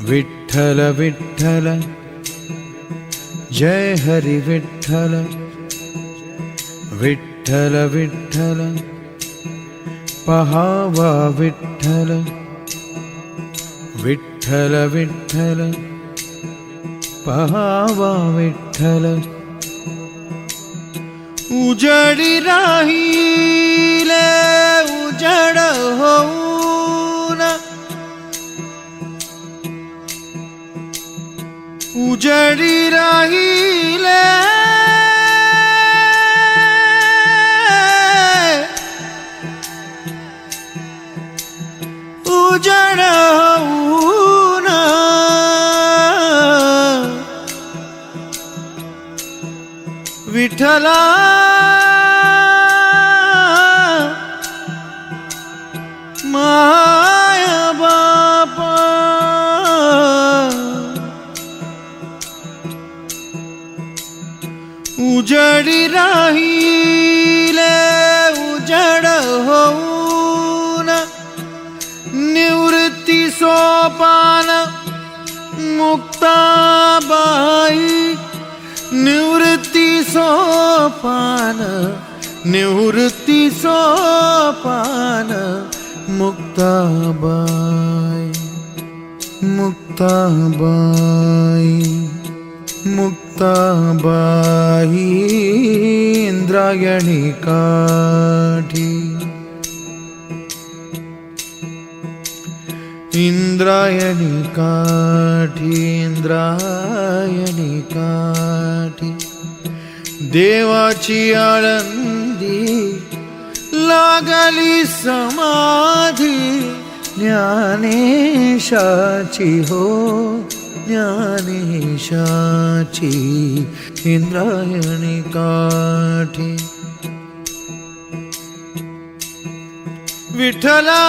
विठ्ठल विठ्ठल जय हरि विठ्ठल विठ्ठल विठ्ठल पहावा विठ्ठल विठ्ठल विठ्ठल पहावा विठ्ठल उजडी राहिले उजड होऊन उजडी राहिले उजड होऊन विठ्ठला माया बापा उजडी राहिले उजड होऊन निवृत्ती सोपान मुक्ताबाई निवृत्ती सोपान निवृत्ती सोपान मुक्ताबाई मुक्ताबाई मुक्ताबाई इंद्रायणी काठी इंद्रायणी काठी इंद्रायणी काठी देवाची आळंदी लागली समाधी ज्ञानेशाची हो ज्ञानेशाची इंद्रायणी काठी विठ्ठला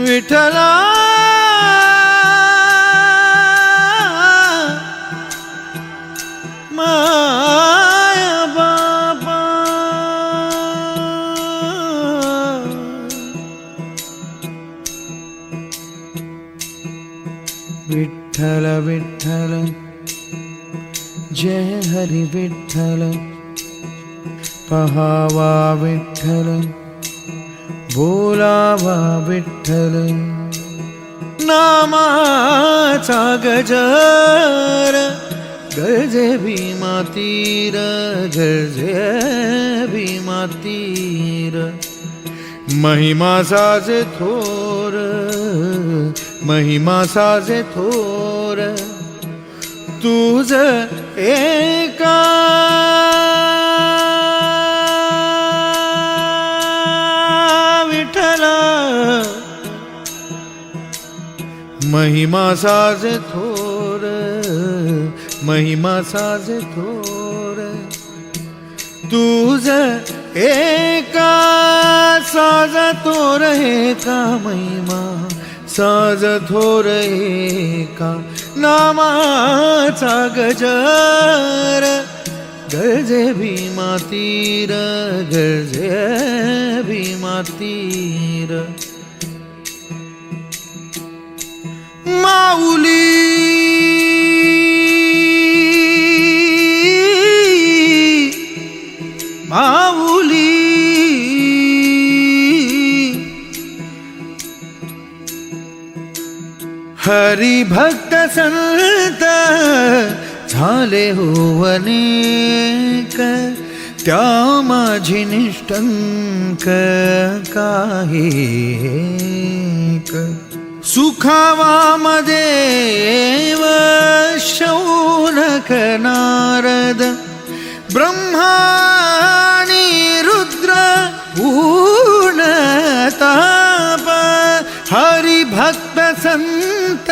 विठ्ठला माया बापा विठ्ठल विठ्ठल जय हरि विठ्ठल पहावा विठ्ठल बोलावा विठ्ठल नामाचा गजर गरजे भीमा तीर गरजे भीमा तीर महिमा साजे थोर महिमा साजे थोर तुझ एका महिमा साजे थोर महिमा साजे थोर तुझ एका साज थोर एका महिमा साज थोर एका नामाचा गजर गरजे भीमा तीर गरजे भीमा तीर माऊली माऊली हरी भक्त संत झाले हो अनेक त्या माझी निष्ठंक काही सुखावामदेव शौनक नारद ब्रह्माणी रुद्र पूर्णताप हरिभक्त संत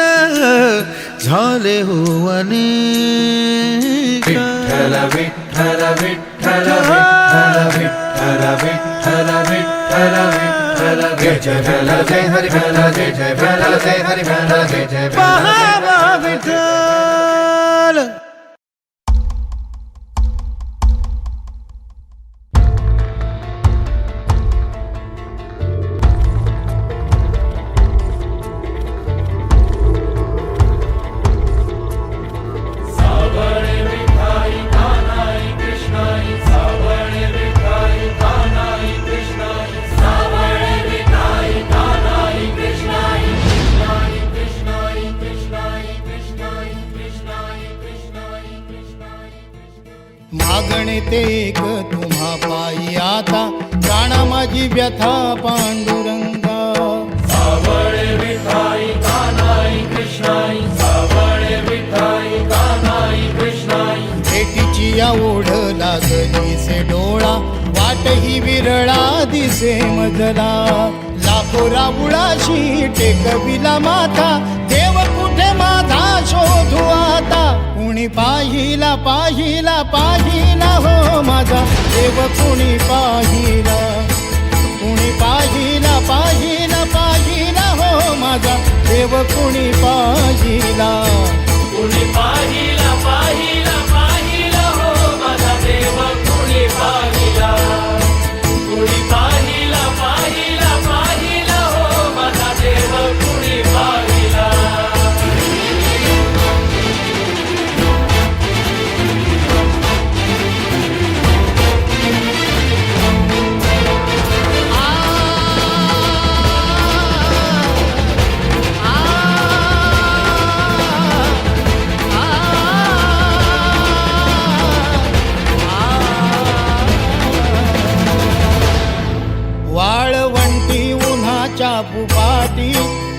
झाले हो अनेक विठ्ठल विठ्ठल विठ्ठल विठ्ठल विठ्ठल विठ्ठल विठ्ठल विठ्ठल जय जय भला जय हरि भला जय जय भला जय हरि भला जय जय पहावा विठ्ठल मागणे ते एक तुम्हा पायी आता, जाणा माझी व्यथा पांडुरंगा. सावळे विठाई कानाई कृष्णाई, सावळे विठाई कानाई कृष्णाई. भेटीची या ओढ लागली से डोळा, वाट ही विरळा दिसे मजला. लाखो राबुळाशी टेकविला माथा, देव कुठे माझा शोधू आता. कुणी पाहिला पाहिला पाहिला हो माझा देव, कुणी पाहिला. कुणी पाहिला पाहिला पाहिला हो माझा देव, कुणी पाहिला. कुणी पाहिला पाहिला पाहिला हो माझा देव, कुणी पाहिला. कुणी पाहिला पाहिला पाहिला हो माझा देव, कुणी पाहिला. वाळवंटी उन्हाच्या पुपाटी,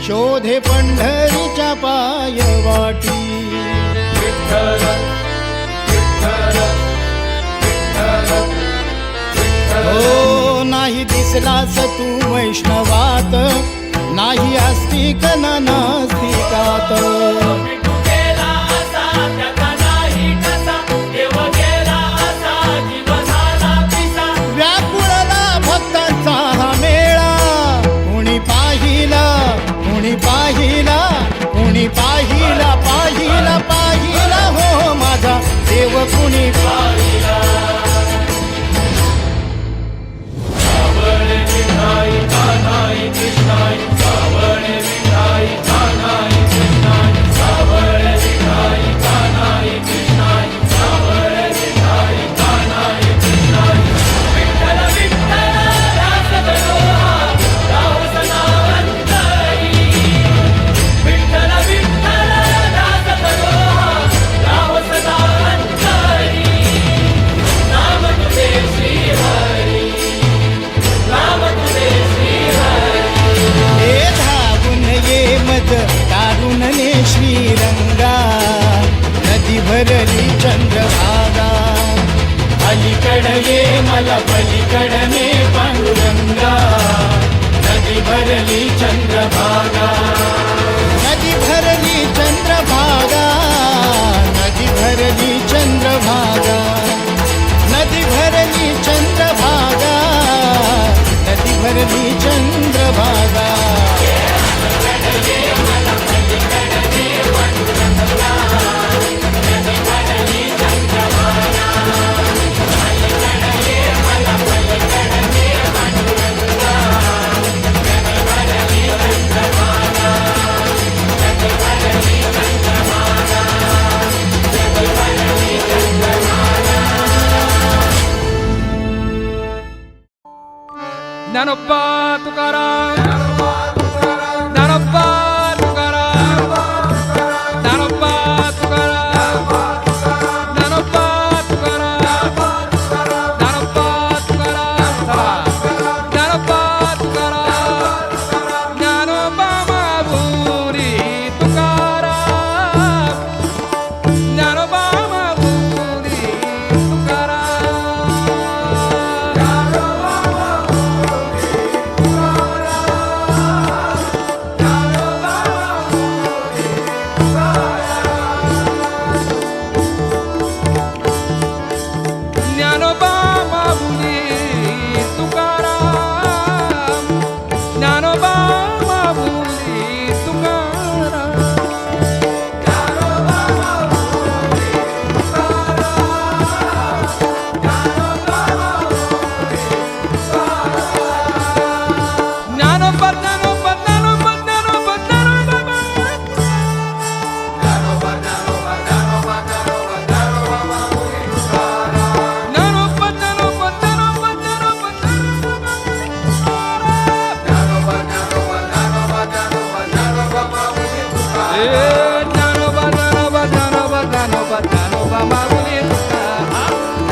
शोधे पंढरीच्या पायवाटी. विठ्ठल विठ्ठल विठ्ठल विठ्ठल. हो नाही दिसलास तू वैष्णवात, नाही आस्तिक ना नास्तिकात. विठू गेला असा त्याचा नाही ठसा, देव गेला असा जीव झाला पिसा. व्याकुळला भक्तांचा हा मेळा, कुणी पाहिला कुणी पाहिला कुणी पाहिला पाहिला पाहिला हो माझा देव, कुणी पाहिला. सावळे विठाई कानाई कृष्णाई, सावळे विठाई कानाई कृष्णाई, सावळे विठाई कानाई कृष्णाई, सावळे विठाई कानाई कृष्णाई. विठ्ठल विठ्ठल दास गणोहा, राव सनावंतरी. विठ्ठल विठ्ठल दास गणोहा, राव सनावंतरी. नाम तुझे श्री हरी, नाम तुझे श्री हरी. हे धावून ये मज तारुणने श्रीरंगा, नदी भरली चंद्रभागा. अलीकड ये मला पलीकडने पांडुरंगा, नदी भरली चंद्रभागा. नदी भरली चंद्रभागा, नदी भरली चंद्रभागा. नदी भरली चंद्रभागा, नदी भरली चंद्रभागा. ज्ञानोबा तुकाराम, ज्ञानोबा तुकाराम, ज्ञानोबा तुकाराम, ज्ञानोबा तुकाराम, ज्ञानोबा तुकाराम, ज्ञानोबा तुकाराम, ज्ञानोबा माऊली तुकाराम, ज्ञानोबा माऊली तुकाराम. ज्ञानोबा माऊली तुकाराम, ज्ञानोबा माऊली तुकाराम. ज्ञानोबा ज्ञानोबा ज्ञानोबा ज्ञानोबा ज्ञानोबा. ज्ञानोबा ज्ञानोबा ज्ञानोबा ज्ञानोबा ज्ञानोबा ज्ञानोबा ज्ञानोबा ज्ञानोबा ज्ञानोबा माऊली तुकाराम.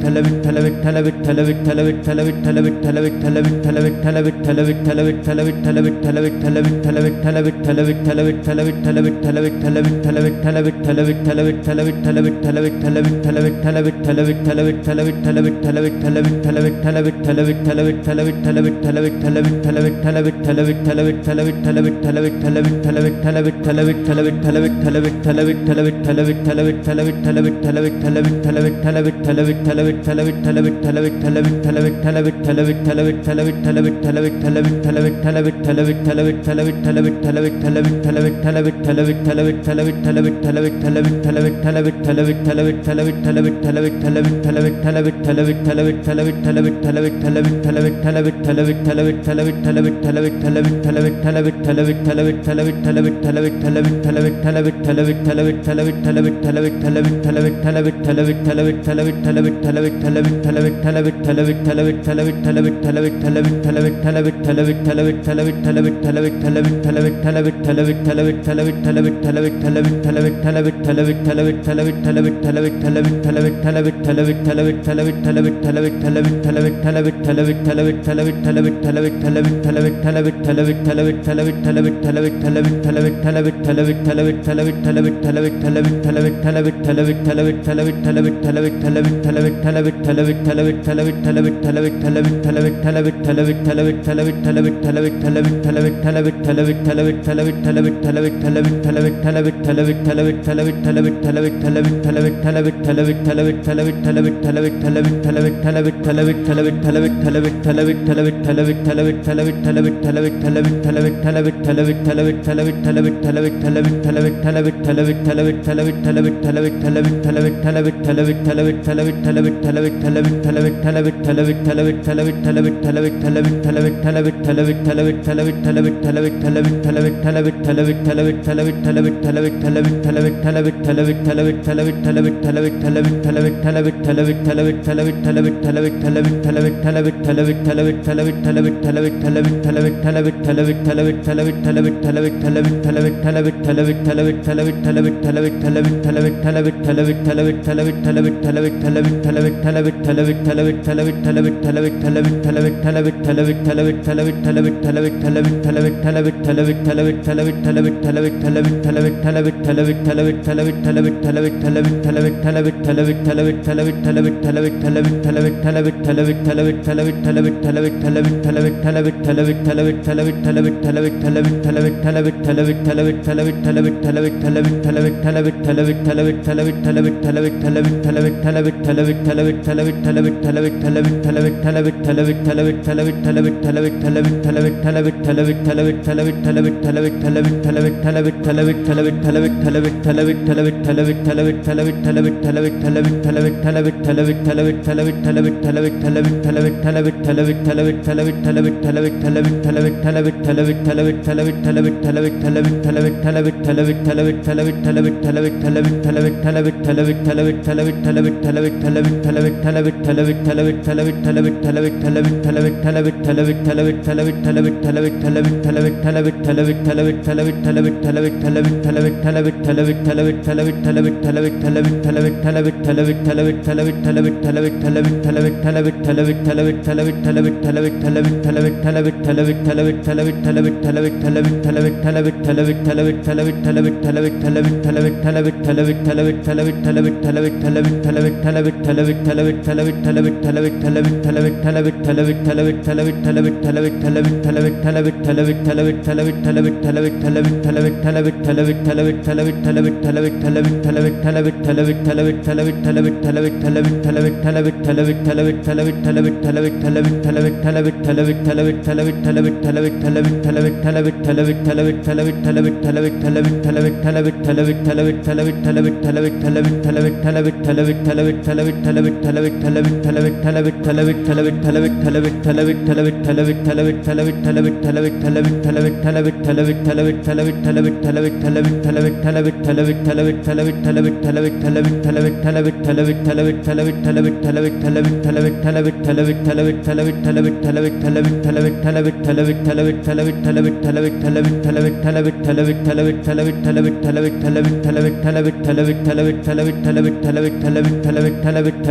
Tell